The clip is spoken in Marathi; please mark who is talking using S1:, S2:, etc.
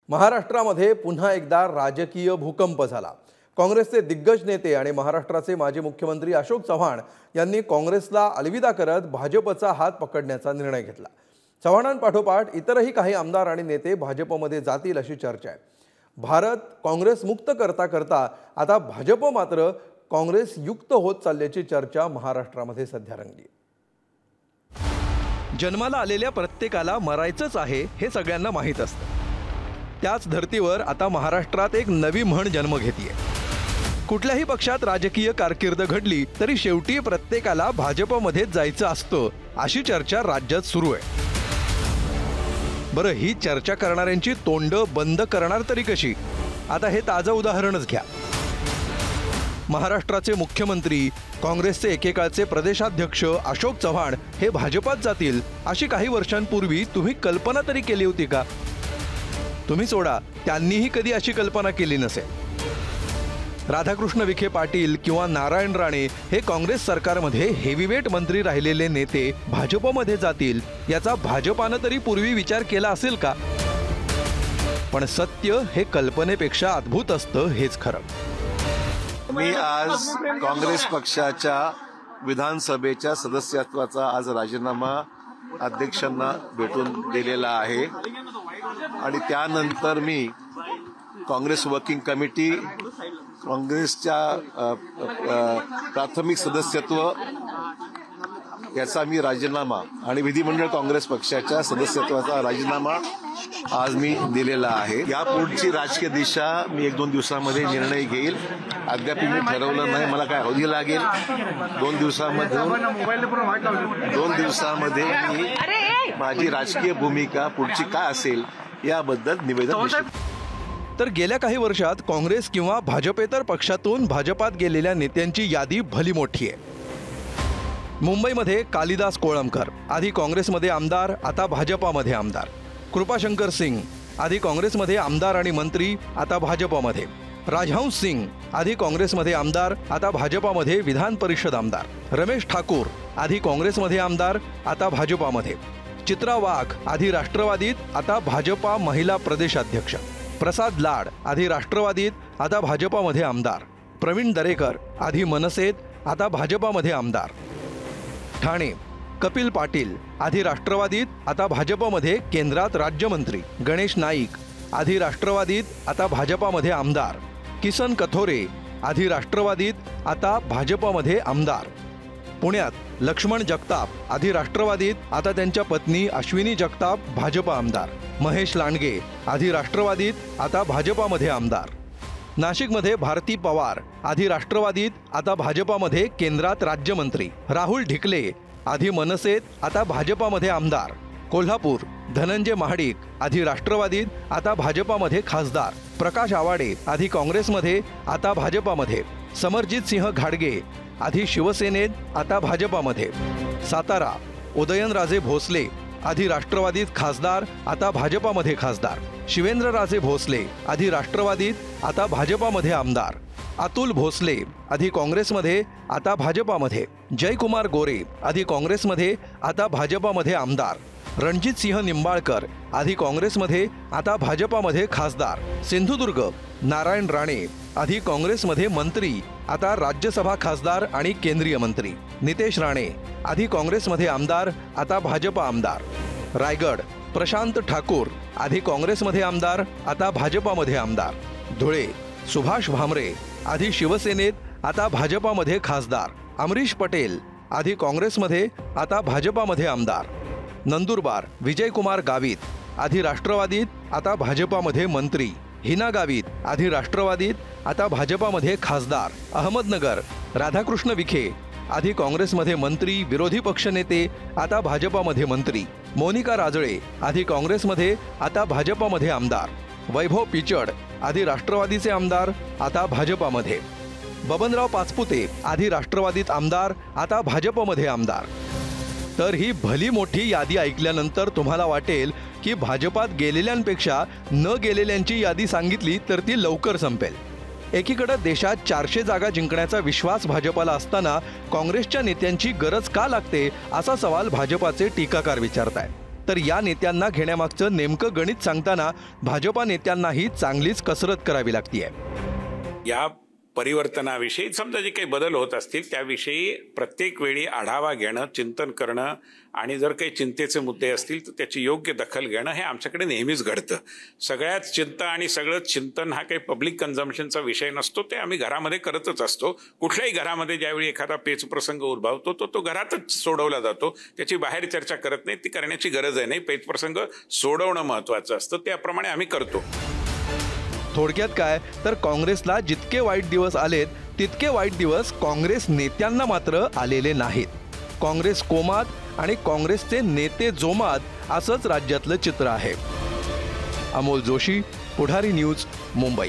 S1: महाराष्ट्रामध्ये पुन्हा एकदा राजकीय भूकंप झाला। काँग्रेसचे दिग्गज नेते आणि महाराष्ट्राचे माजी मुख्यमंत्री अशोक चव्हाण यांनी काँग्रेसला अलविदा करत भाजपचा हात पकडण्याचा निर्णय घेतला। चव्हाणांपाठोपाठ इतरही काही आमदार आणि नेते भाजपमध्ये जातील अशी चर्चा आहे। भारत काँग्रेस मुक्त करता करता आता भाजप मात्र काँग्रेस युक्त होत चालल्याची चर्चा महाराष्ट्रामध्ये सध्या रंगली आहे। जन्माला आलेल्या प्रत्येकाला मरायचंच आहे हे सगळ्यांना माहीत असतं। त्याच धर्तीवर आता महाराष्ट्रात एक नवी म्हण जन्म घेतेय। कुठल्याही पक्षात राजकीय कारकीर्द घडली तरी शेवटी प्रत्येकाला भाजपमध्ये जायचं असतं अशी चर्चा राज्यात सुरू आहे। बरं, ही चर्चा करणाऱ्यांची तोंड बंद करणार तरी कशी? आता हे ताजं उदाहरणच घ्या। महाराष्ट्राचे मुख्यमंत्री काँग्रेसचे एकेकाळचे प्रदेशाध्यक्ष अशोक चव्हाण हे भाजपात जातील अशी काही वर्षांपूर्वी तुम्ही कल्पना तरी केली होती का? तुम्ही सोडा, त्यांनीही कधी अशी कल्पना केली नसेल। राधाकृष्ण विखे पाटील किंवा नारायण राणे हे काँग्रेस सरकारमध्ये हेवीवेट मंत्री राहिलेले नेते भाजपमध्ये जातील याचा भाजपानं तरी पूर्वी विचार केला असेल का? पण सत्य हे कल्पनेपेक्षा अद्भुत असतं हेच खरं।
S2: मी आज काँग्रेस पक्षाच्या विधानसभेच्या सदस्यत्वाचा आज राजीनामा अध्यक्षांना भेटून दिलेला आहे आणि त्यानंतर मी काँग्रेस वर्किंग कमिटी, काँग्रेसच्या प्राथमिक सदस्यत्व याचा मी राजीनामा आणि विधिमंडळ काँग्रेस पक्षाच्या सदस्यत्वाचा राजीनामा आज मी दिलेला आहे। यापुढची राजकीय दिशा मी 1-2 दिवसांमध्ये निर्णय घेईल। अद्याप मी ठरवलं नाही, मला काय अवधी लागेल। 2 दिवसामध्ये मी माझी राजकीय भूमिका पुढची काय असेल याबद्दल निवेदन देईन।
S1: तर गेल्या काही वर्षात काँग्रेस किंवा भाजपेतर पक्षातून भाजपात गेलेल्या नेत्यांची यादी भली मोठी आहे। मुंबईमध्ये कालिदास कोळंबकर, आधी काँग्रेसमध्ये आमदार आता भाजपामध्ये आमदार। कृपाशंकर सिंग, आधी काँग्रेसमध्ये आमदार आणि मंत्री आता भाजपामध्ये। राजहंस सिंग, आधी काँग्रेसमध्ये आमदार आता भाजपामध्ये विधान परिषद आमदार। रमेश ठाकूर, आधी काँग्रेसमध्ये आमदार आता भाजपामध्ये। चित्रा वाघ, आधी राष्ट्रवादीत आता भाजपा महिला प्रदेशाध्यक्ष। प्रसाद लाड, आधी राष्ट्रवादीत आता भाजपामध्ये आमदार। प्रवीण दरेकर, आधी मनसेत आता भाजपामध्ये आमदार। ठाणे कपिल पाटील, आधी राष्ट्रवादीत आता भाजपमध्ये केंद्रात राज्यमंत्री। गणेश नाईक, आधी राष्ट्रवादीत आता भाजपामध्ये आमदार। किसन कथोरे, आधी राष्ट्रवादीत आता भाजपमध्ये आमदार। पुण्यात लक्ष्मण जगताप, आधी राष्ट्रवादीत आता त्यांच्या पत्नी अश्विनी जगताप भाजप आमदार। महेश लांडगे, आधी राष्ट्रवादीत आता भाजपामध्ये आमदार। नाशिकमध्ये भारती पवार, आधी राष्ट्रवादीत आता भाजपामध्ये केंद्रात राज्यमंत्री। राहुल ढिकले, आधी मनसेत आता भाजपामध्ये आमदार। कोल्हापूर धनंजय महाडिक, आधी राष्ट्रवादीत आता भाजपामध्ये खासदार। प्रकाश आवाडे, आधी काँग्रेसमध्ये आता भाजपामध्ये। समरजित सिंह घाडगे, आधी शिवसेनेत आता भाजपामध्ये। सातारा उदयनराजे भोसले, आधी राष्ट्रवादीत खासदार आता भाजपामध्ये खासदार। शिवेंद्रराजे भोसले, आधी राष्ट्रवादीत आता भाजपामध्ये आमदार। अतुल भोसले, आधी काँग्रेसमध्ये आता भाजपामध्ये। जयकुमार गोरे, आधी काँग्रेसमध्ये आता भाजपामध्ये आमदार। रणजित सिंह निंबाळकर, आधी काँग्रेसमध्ये आता भाजपामध्ये खासदार। सिंधुदुर्ग नारायण राणे, आधी काँग्रेसमध्ये मंत्री आता राज्यसभा खासदार आणि केंद्रीय मंत्री। नितेश राणे, आधी काँग्रेसमध्ये आमदार आता भाजपा आमदार। रायगड प्रशांत ठाकूर, आधी काँग्रेसमध्ये आमदार आता भाजपामध्ये आमदार। धुळे सुभाष भामरे, आधी शिवसेनेत आता भाजपामध्ये खासदार। अमरीश पटेल, आधी काँग्रेसमध्ये आता भाजपामध्ये आमदार। नंदुरबार विजयकुमार गावित, आधी राष्ट्रवादीत आता भाजपामध्ये मंत्री। हिना गावित, आधी राष्ट्रवादीत आता भाजपामध्ये खासदार। अहमदनगर राधाकृष्ण विखे, आधी काँग्रेसमध्ये मंत्री विरोधी पक्षनेते आता भाजपामध्ये मंत्री। मोनिका राजळे, आधी काँग्रेसमध्ये आता भाजपामध्ये आमदार। वैभव पिचड, आधी राष्ट्रवादीचे आमदार आता भाजपामध्ये। बबनराव पाचपुते, आधी राष्ट्रवादीत आमदार आता भाजपमध्ये आमदार। तर ही भली मोठी यादी ऐकल्यानंतर तुम्हाला वाटेल की भाजपात गेलेल्यांपेक्षा न गेलेल्यांची यादी सांगितली तर ती लवकर संपेल। एकीकडे देशात 400 जागा जिंकण्याचा विश्वास भाजपाला असताना काँग्रेसच्या नेत्यांची गरज का लागते असा सवाल भाजपाचे टीकाकार विचारतायत। तर या नेत्यांना घेण्यामागचं नेमकं गणित सांगताना भाजपा नेत्यांनाही चांगलीच कसरत करावी लागतीये।
S3: या परिवर्तनाविषयी समजा जे काही बदल होत असतील त्याविषयी प्रत्येक वेळी आढावा घेणं, चिंतन करणं आणि जर काही चिंतेचे मुद्दे असतील तर त्याची योग्य दखल घेणं हे आमच्याकडे नेहमीच घडतं। सगळ्यात चिंता आणि सगळं चिंतन हा काही पब्लिक कन्झम्पशनचा विषय नसतो, ते आम्ही घरामध्ये करतच असतो। कुठल्याही घरामध्ये ज्यावेळी एखादा पेचप्रसंग उद्भवतो तो घरातच सोडवला जातो, त्याची बाहेर चर्चा करत नाही, ती करण्याची गरज आहे नाही। पेचप्रसंग सोडवणं महत्त्वाचं असतं, त्याप्रमाणे आम्ही करतो।
S1: थोडक्यात काय तर काँग्रेसला जितके वाईट दिवस आलेत तितके वाईट दिवस काँग्रेस नेत्यांना मात्र आलेले नाहीत। काँग्रेस कोमात आणि काँग्रेसचे नेते जोमात असंच राज्यातलं चित्र आहे। अमोल जोशी, पुढारी न्यूज, मुंबई।